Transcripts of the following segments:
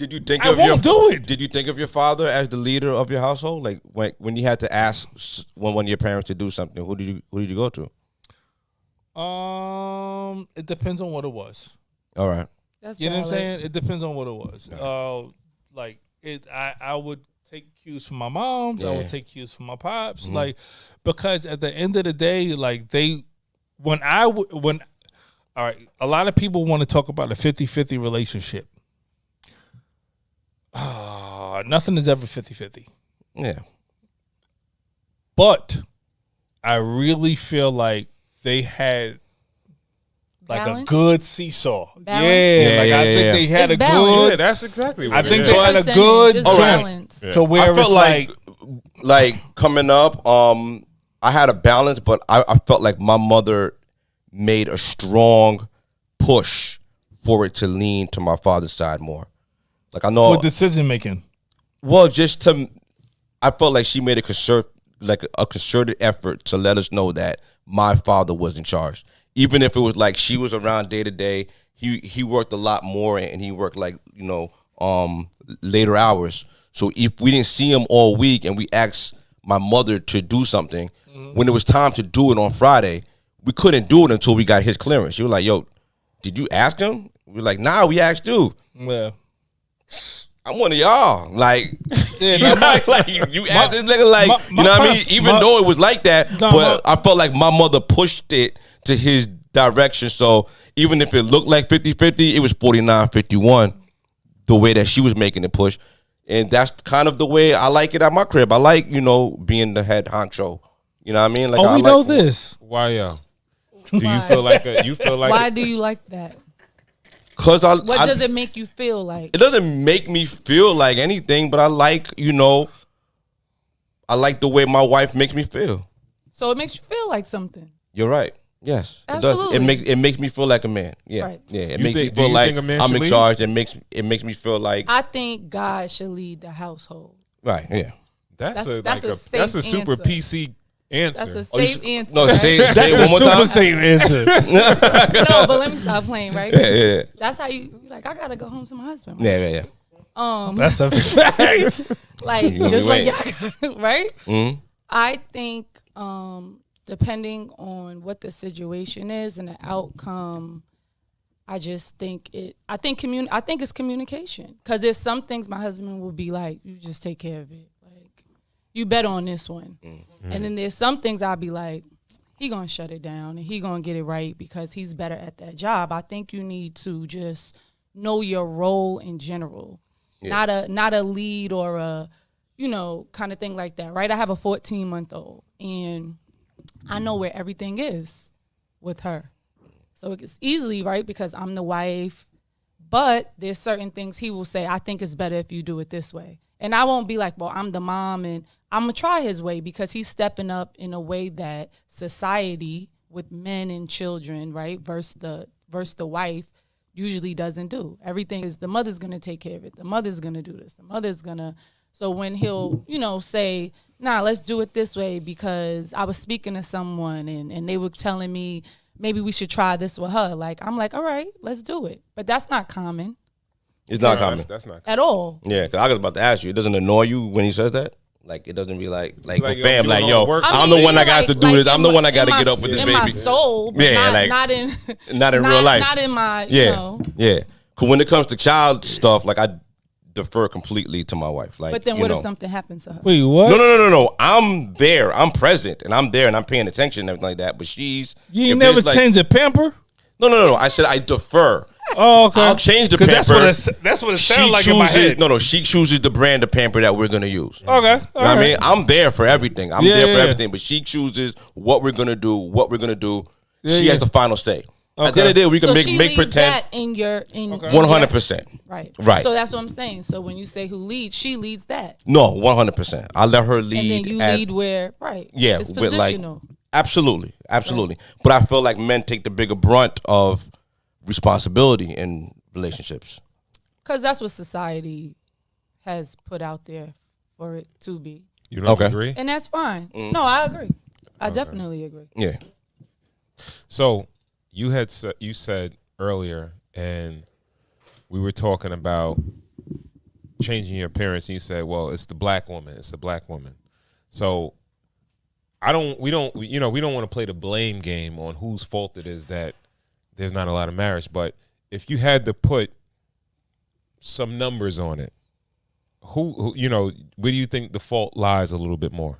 Did you think I won't do it. Did you think of your father as the leader of your household? Like when you had to ask one of your parents to do something, who did you go to? It depends on what it was. All right. That's You know what I'm valid. saying? It depends on what it was. I would take cues from my mom. I would take cues from my pops. Like, because at the end of the day, like all right, a lot of people want to talk about a 50-50 relationship. Nothing is ever 50-50. Yeah. But I really feel like they had like Balance? a good seesaw. Balance? I think they had It's a balance. good. Yeah, that's exactly what I it think is. they had a Percentage, good just All right. balance. to where I felt it's like coming up, I had a balance, but I felt like my mother made a strong push for it to lean to my father's side more. Like I know for decision making. Well, I felt like she made a concerted effort to let us know that my father was in charge. Even if it was like she was around day to day, he worked a lot more and he worked like, later hours. So if we didn't see him all week and we asked my mother to do something, when it was time to do it on Friday, we couldn't do it until we got his clearance. She was like, yo, did you ask him? We were like, nah, we asked you. Yeah. I'm one of y'all. Like, Yeah, you asked this nigga, like, my you know what I mean? pops- Even though it was like that, No, but I felt like my mother pushed it to his direction. So even if it looked like 50-50, it was 49-51, the way that she was making it push. And that's kind of the way I like it at my crib. I like, being the head honcho. You know what I mean? Like, We know this. Why, yo? Do you feel like Why do you like that? Cause What does it make you feel like? It doesn't make me feel like anything, but I like, I like the way my wife makes me feel. So it makes you feel like something. You're right. Yes, Absolutely. It does. It makes me feel like a man. Yeah, Right. yeah. It You makes me think- do feel you like think a man I'm should in lead? charge. It makes me feel like I think God should lead the household. right. Yeah. that's That's a safe that's a super answer. PC answer? That's a Oh, you safe answer. No, say That's it a one more super time. safe answer. No, but let me stop playing, right? Yeah. That's how you like. I gotta go home to my husband. Right? Yeah. That's a fact. Like You just ain't. like y'all, right? Mm-hmm. I think depending on what the situation is and the outcome, I just think I think it's communication. Because there's some things my husband will be like, you just take care of it. Like, you bet on this one. Mm-hmm. And then there's some things I'll be like, he gonna shut it down and he gonna get it right because he's better at that job. I think you need to just know your role in general. Yeah. Not a lead or a, kind of thing like that, right? I have a 14-month-old and I know where everything is with her. So it's easily, right, because I'm the wife, but there's certain things he will say, I think it's better if you do it this way. And I won't be like, well, I'm the mom and I'm going to try his way because he's stepping up in a way that society with men and children, right, versus the wife usually doesn't do. Everything is the mother's going to take care of it. The mother's going to do this. The mother's going to. So when he'll, say, nah, let's do it this way because I was speaking to someone and they were telling me maybe we should try this with her. Like, I'm like, all right, let's do it. But that's not common It's not common. That's not. at all. Yeah, because I was about to ask you. It doesn't annoy you when he says that. Like it doesn't be like Like, oh, yo, fam, you like don't yo, work. I'm the one that got to do like this. I'm the in one my- that got to in get my- up with this in baby. my soul, but Yeah, not in Not in real life. Not in my, Yeah, yeah. Because when it comes to child stuff, like I defer completely to my wife. Like, But then you what if know. something happens to her? Wait, what? No. I'm there. I'm present, and I'm there, and I'm paying attention and everything like that. But she's You ain't if never there's, like, change a pamper? No. I said I defer. Oh, okay. I'll change the 'Cause pamper. That's what it She sounds like in my chooses. head. No. She chooses the brand of pamper that we're gonna use. Okay. All You know what I right. mean? I'm there for everything. I'm Yeah, there for yeah. everything. But she chooses what we're gonna do. Yeah, She yeah. has the final say. At the Okay. end of the day, we can So make she make leads pretend. that in your 100%. Right. Right. So that's what I'm saying. So when you say who leads, she leads that. No, 100%. I let her lead. And then you at- lead where, right. Yeah, It's with like positional. absolutely. But I feel like men take the bigger brunt of responsibility in relationships. Because that's what society has put out there for it to be. You don't agree? And that's fine. No, I agree. I definitely agree. Yeah. So you said earlier, and we were talking about changing your appearance, and you said, well, it's the black woman. It's the black woman. So we don't want to play the blame game on whose fault it is that there's not a lot of marriage. But if you had to put some numbers on it, who where do you think the fault lies a little bit more?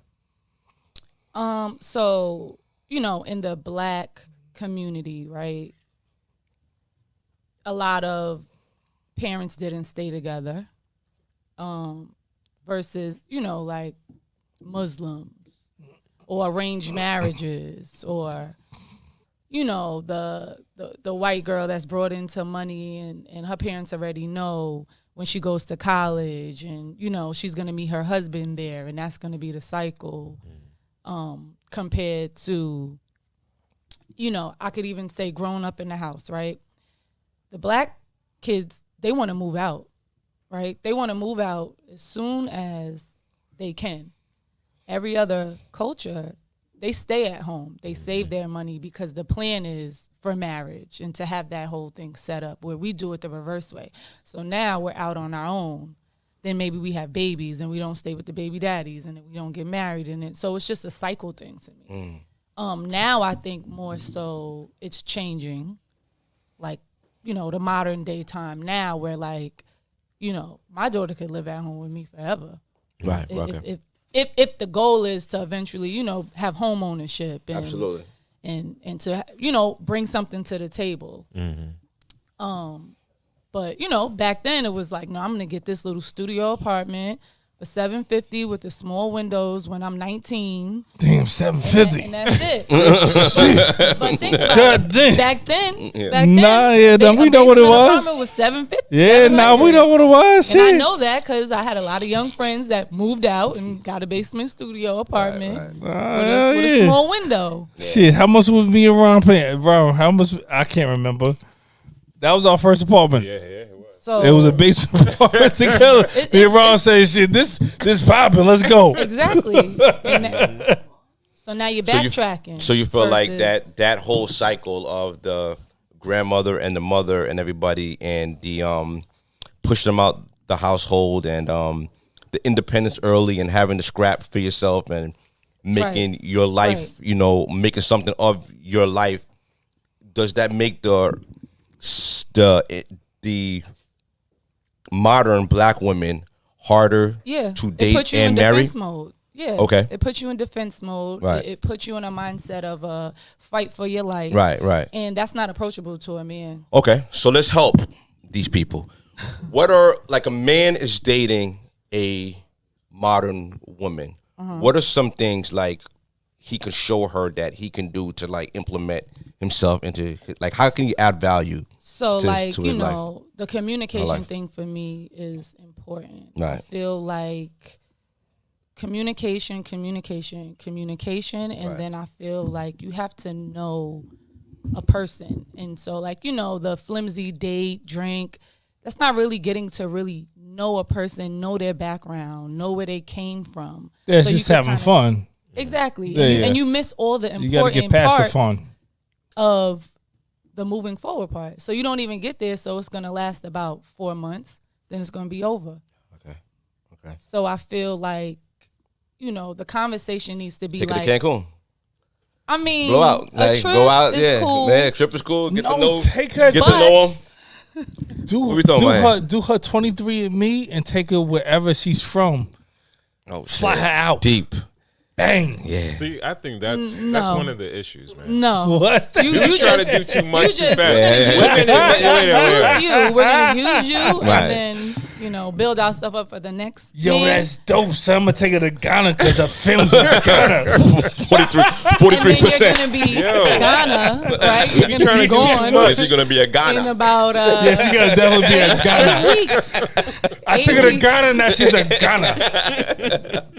So, in the black community, right? A lot of parents didn't stay together. Versus, like Muslims or arranged marriages or, the white girl that's brought into money and her parents already know when she goes to college and, she's going to meet her husband there and that's going to be the cycle. Compared to, I could even say growing up in the house, right? The black kids, they want to move out, right? They want to move out as soon as they can. Every other culture, they stay at home. They save their money because the plan is for marriage and to have that whole thing set up where we do it the reverse way. So now we're out on our own. Then maybe we have babies and we don't stay with the baby daddies and we don't get married in it. So it's just a cycle thing to me. Now I think more so it's changing, like, the modern day time now where like, my daughter could live at home with me forever. Right. Okay. If the goal is to eventually, have home ownership and, Absolutely. and to, bring something to the table. But, back then it was like, no, I'm going to get this little studio apartment for $750 with the small windows when I'm 19. Damn, $750. And that's it. But think about it. Back then, we know what it was. Apartment was $750. Yeah, we know what it was. And I know that because I had a lot of young friends that moved out and got a basement studio apartment with a small window. Shit, how much was me around paying? Bro, how much? I can't remember. That was our first apartment. Yeah, it was. So it was a basement apartment together. Me and Ron say, "Shit, this popping. Let's go." Exactly. So now you're backtracking. So you feel like that whole cycle of the grandmother and the mother and everybody and the pushing them out the household and the independence early and having to scrap for yourself and making your life, making something of your life. Does that make the modern black women harder to date and marry? Defense mode. Yeah. Okay. It puts you in defense mode. Right. It puts you in a mindset of fight for your life. Right. And that's not approachable to a man. Okay. So let's help these people. What are, like, a man is dating a modern woman. What are some things like he can show her that he can do to like implement himself into, like, how can he add value? So, to like, his life? the communication thing for me is important. Right. I feel like communication, and then I feel like you have to know a person. And so, like, the flimsy date, drink, that's not really getting to really know a person, know their background, know where they came from. It's so just having fun. Exactly. Yeah, and you miss all the important you gotta get past parts the fun of the moving forward part. So you don't even get there, so it's going to last about 4 months, then it's going to be over. Okay. So I feel like, the conversation needs to be Take like, it to Cancun. I mean, Blow out. a Like, trip go out. is cool. Yeah, trip is cool. Get to know. take her. Get to know him. Do her 23andMe and take her wherever she's from. Oh, Fly shit. her out. Deep. Bang. Yeah. See, I think that's No. one of the issues, man. No. What? You You try just to do too much too just- fast. we're gonna use you. We're gonna use you, Right. and then build ourselves up for the next. Yo, man. that's dope. So I'm gonna take her to Ghana because her film's in Ghana. 43%. And then you're gonna be Ghana, right? You're gonna trying be to do too gone much. She's gonna be a in Ghana. about Yeah, she gonna definitely be a Ghana. 8 weeks. I took her to Ghana, now she's a Ghana.